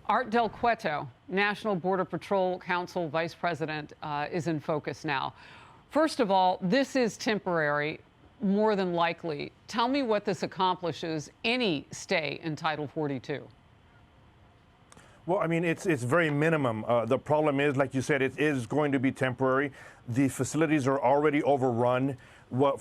Art Del Cueto, National Border Patrol Council Vice President, is in focus now. First of all, this is temporary, more than likely. Tell me what this accomplishes, any stay in Title 42. Well, I mean, it's very minimum. The problem is, like you said, it is going to be temporary. The facilities are already overrun. Well,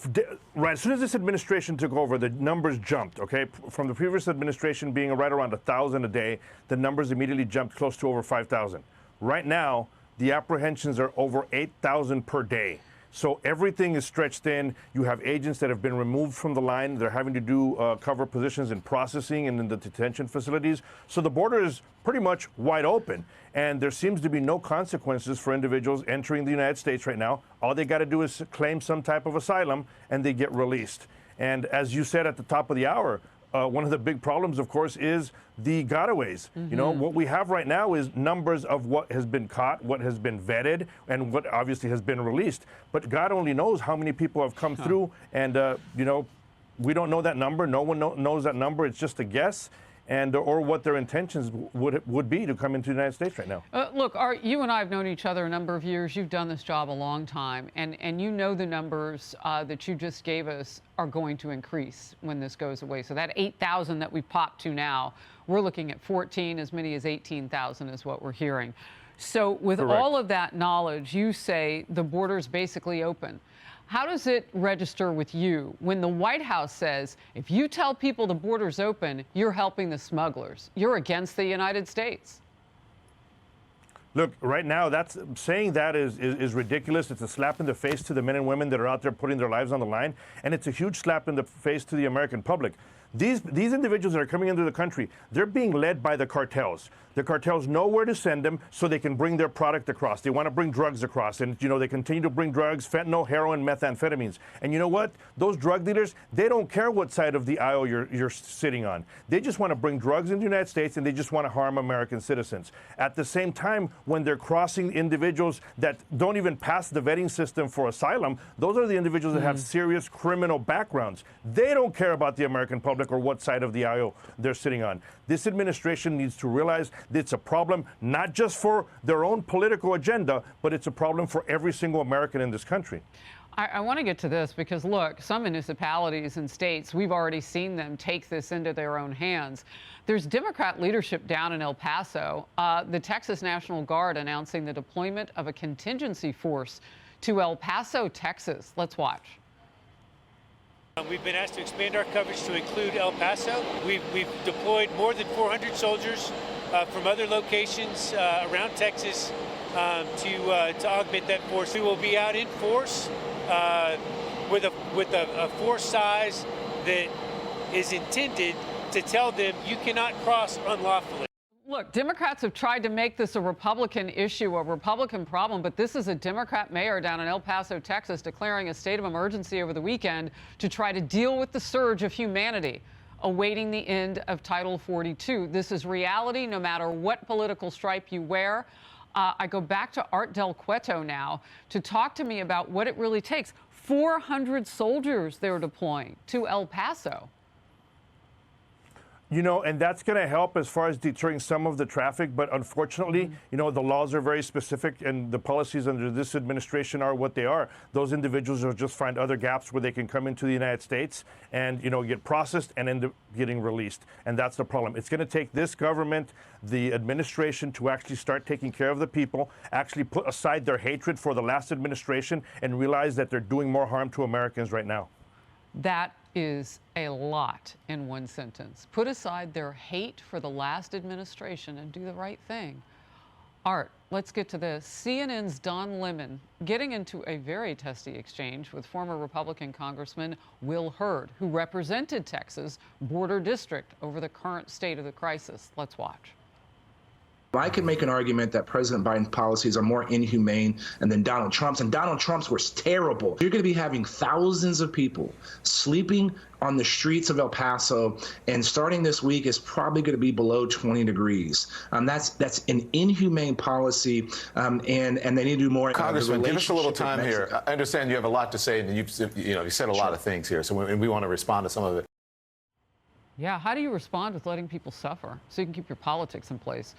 right as soon as this administration took over, the numbers jumped, okay? From the previous administration being right around 1,000 a day, the numbers immediately jumped close to over 5,000. Right now, the apprehensions are over 8,000 per day. So everything is stretched thin. You have agents that have been removed from the line. They're having to do cover positions in processing and in the detention facilities. So the border is pretty much wide open. And there seems to be no consequences for individuals entering the United States right now. All they got to do is claim some type of asylum and they get released. And as you said at the top of the hour, one of the big problems, of course, is the gotaways. Mm-hmm. You know, what we have right now is numbers of what has been caught, what has been vetted, and what obviously has been released. But God only knows how many people have come through. And, you know, we don't know that number. No one knows that number. It's just a guess. And or what their intentions would be to come into the United States right now. Look, Art, you and I have known each other a number of years. You've done this job a long time, and you know the numbers that you just gave us are going to increase when this goes away. So that 8,000 that we've popped to now, we're looking at 14, as many as 18,000 is what we're hearing. So with Correct. all of that knowledge, you say the border's basically open. How does it register with you when the White House says, if you tell people the border's open, you're helping the smugglers? You're against the United States. Look, right now, saying that is ridiculous. It's a slap in the face to the men and women that are out there putting their lives on the line, and it's a huge slap in the face to the American public. These individuals that are coming into the country, they're being led by the cartels. The cartels know where to send them so they can bring their product across. They want to bring drugs across, and you know they continue to bring drugs, fentanyl, heroin, methamphetamines. And you know what? Those drug dealers, they don't care what side of the aisle you're sitting on. They just want to bring drugs into the United States, and they just want to harm American citizens. At the same time, when they're crossing individuals that don't even pass the vetting system for asylum, those are the individuals that have serious criminal backgrounds. They don't care about the American public or what side of the aisle they're sitting on. This administration needs to realize that it's a problem not just for their own political agenda, but it's a problem for every single American in this country. I want to get to this because, look, some municipalities and states, we've already seen them take this into their own hands. There's Democrat leadership down in El Paso. The Texas National Guard announcing the deployment of a contingency force to El Paso, Texas. Let's watch. We've been asked to expand our coverage to include El Paso. We've deployed more than 400 soldiers from other locations around Texas to augment that force. We will be out in force with a force size that is intended to tell them you cannot cross unlawfully. Look, Democrats have tried to make this a Republican issue, a Republican problem, but this is a Democrat mayor down in El Paso, Texas, declaring a state of emergency over the weekend to try to deal with the surge of humanity awaiting the end of Title 42. This is reality no matter what political stripe you wear. I go back to Art Del Cueto now to talk to me about what it really takes. 400 soldiers they're deploying to El Paso. You know, and that's going to help as far as deterring some of the traffic. But unfortunately, you know, the laws are very specific and the policies under this administration are what they are. Those individuals will just find other gaps where they can come into the United States and, you know, get processed and end up getting released. And that's the problem. It's going to take this government, the administration, to actually start taking care of the people, actually put aside their hatred for the last administration and realize that they're doing more harm to Americans right now. That is a lot in one sentence. Put aside their hate for the last administration and do the right thing. Art, let's get to this. CNN's Don Lemon getting into a very testy exchange with former Republican Congressman Will Hurd, who represented Texas' border district over the current state of the crisis. Let's watch. I could make an argument that President Biden's policies are more inhumane than Donald Trump's, and Donald Trump's was terrible. You're going to be having thousands of people sleeping on the streets of El Paso, and starting this week is probably going to be below 20 degrees. That's an inhumane policy, and they need to do more. Congressman, give us a little time here. I understand you have a lot to say, and you've said a lot of things here, so we want to respond to some of it. Yeah, how do you respond with letting people suffer so you can keep your politics in place?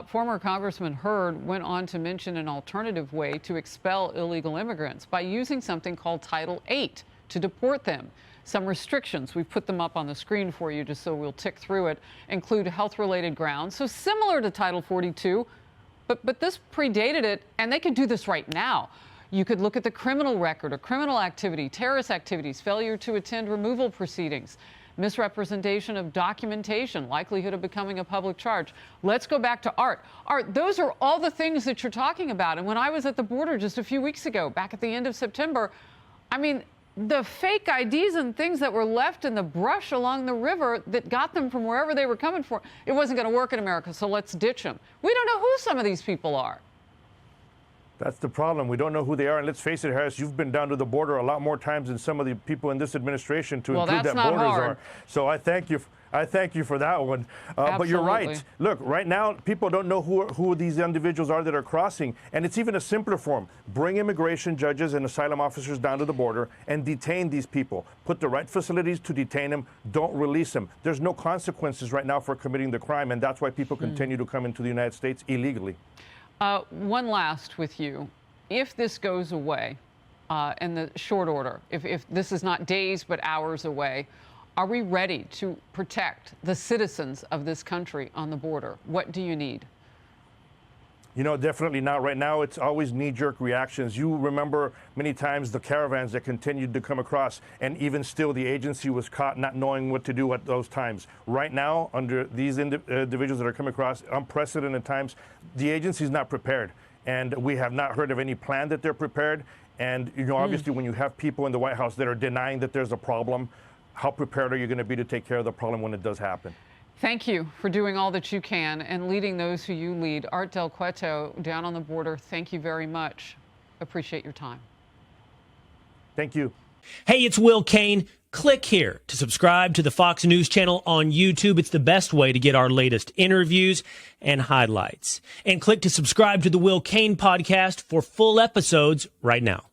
Former Congressman Hurd went on to mention an alternative way to expel illegal immigrants by using something called Title VIII to deport them. Some restrictions, we've put them up on the screen for you just so we'll tick through it, include health-related grounds, so similar to Title 42, but this predated it, and they could do this right now. You could look at the criminal record or criminal activity, terrorist activities, failure to attend removal proceedings, misrepresentation of documentation, likelihood of becoming a public charge. Let's go back to Art. Art, those are all the things that you're talking about. And when I was at the border just a few weeks ago, back at the end of September, I mean, the fake IDs and things that were left in the brush along the river that got them from wherever they were coming from, it wasn't going to work in America, so let's ditch them. We don't know who some of these people are. That's the problem. We don't know who they are. And let's face it, Harris, you've been down to the border a lot more times than some of the people in this administration to include that borders are. So I thank you. I thank you for that one. But you're right. Look, right now, people don't know who these individuals are that are crossing. And it's even a simpler form. Bring immigration judges and asylum officers down to the border and detain these people. Put the right facilities to detain them. Don't release them. There's no consequences right now for committing the crime. And that's why people continue to come into the United States illegally. One last with you. If this goes away in the short order, if this is not days but hours away, are we ready to protect the citizens of this country on the border? What do you need? You know, definitely not. Right now, it's always knee-jerk reactions. You remember many times the caravans that continued to come across, and even still the agency was caught not knowing what to do at those times. Right now, under these individuals that are coming across, unprecedented times, the agency is not prepared. And we have not heard of any plan that they're prepared. And, you know, obviously, when you have people in the White House that are denying that there's a problem, how prepared are you going to be to take care of the problem when it does happen? Thank you for doing all that you can and leading those who you lead. Art Del Cueto, down on the border, thank you very much. Appreciate your time. Thank you. Hey, it's Will Kane. Click here to subscribe to the Fox News channel on YouTube. It's the best way to get our latest interviews and highlights. And click to subscribe to the Will Kane podcast for full episodes right now.